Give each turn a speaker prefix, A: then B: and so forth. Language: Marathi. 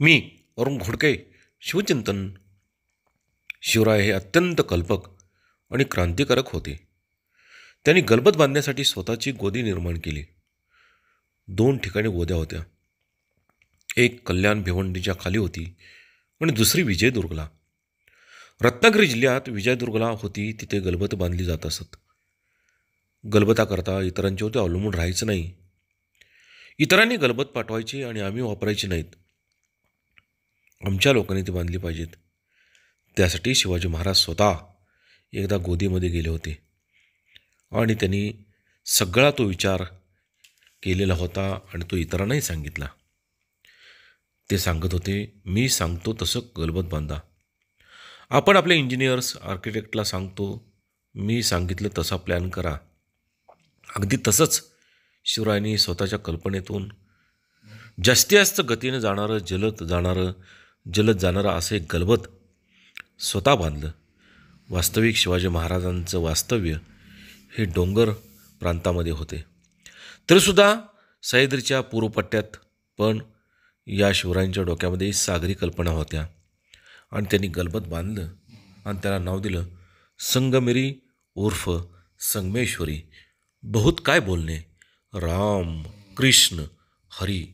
A: मी अरुण घोडके. शिवचिंतन. शिवराय हे अत्यंत कल्पक आणि क्रांतिकारक होते. त्यांनी गलबत बांधण्यासाठी स्वतःची गोदी निर्माण केली. 2 ठिकाणी गोद्या होत्या. एक कल्याण भिवंडीच्या खाली होती आणि दुसरी विजयदुर्गला. रत्नागिरी जिल्ह्यात विजयदुर्गला होती तिथे गलबत बांधली जात असत. गलबताकरता इतरांच्यावरती अवलंबून राहायचं नाही. इतरांनी गलबत पाठवायची आणि आम्ही वापरायची नाहीत. आमच्या लोकांनी ती बांधली पाहिजेत. त्यासाठी शिवाजी महाराज स्वतः एकदा गोदीमध्ये गेले होते आणि त्यांनी सगळा तो विचार केलेला होता आणि तो इतरांनाही सांगितला. ते सांगत होते, मी सांगतो तसं गलबत बांधा. आपण आपल्या इंजिनियर्स आर्किटेक्टला सांगतो, मी सांगितलं तसा प्लॅन करा. अगदी तसंच शिवरायांनी स्वतःच्या कल्पनेतून जास्तीत जास्त गतीनं जलद जाणारं असं एक गलबत स्वतः बांधलं. वास्तविक शिवाजी महाराजांचं वास्तव्य हे डोंगर प्रांतामध्ये होते. तरीसुद्धा सह्याद्रीच्या पूर्वपट्ट्यात पण या शिवरायांच्या डोक्यामध्ये सागरी कल्पना होत्या आणि त्यांनी गलबत बांधलं आणि त्याला नाव दिलं संगमेरी उर्फ संगमेश्वरी. बहुत काय बोलणे. राम कृष्ण हरी.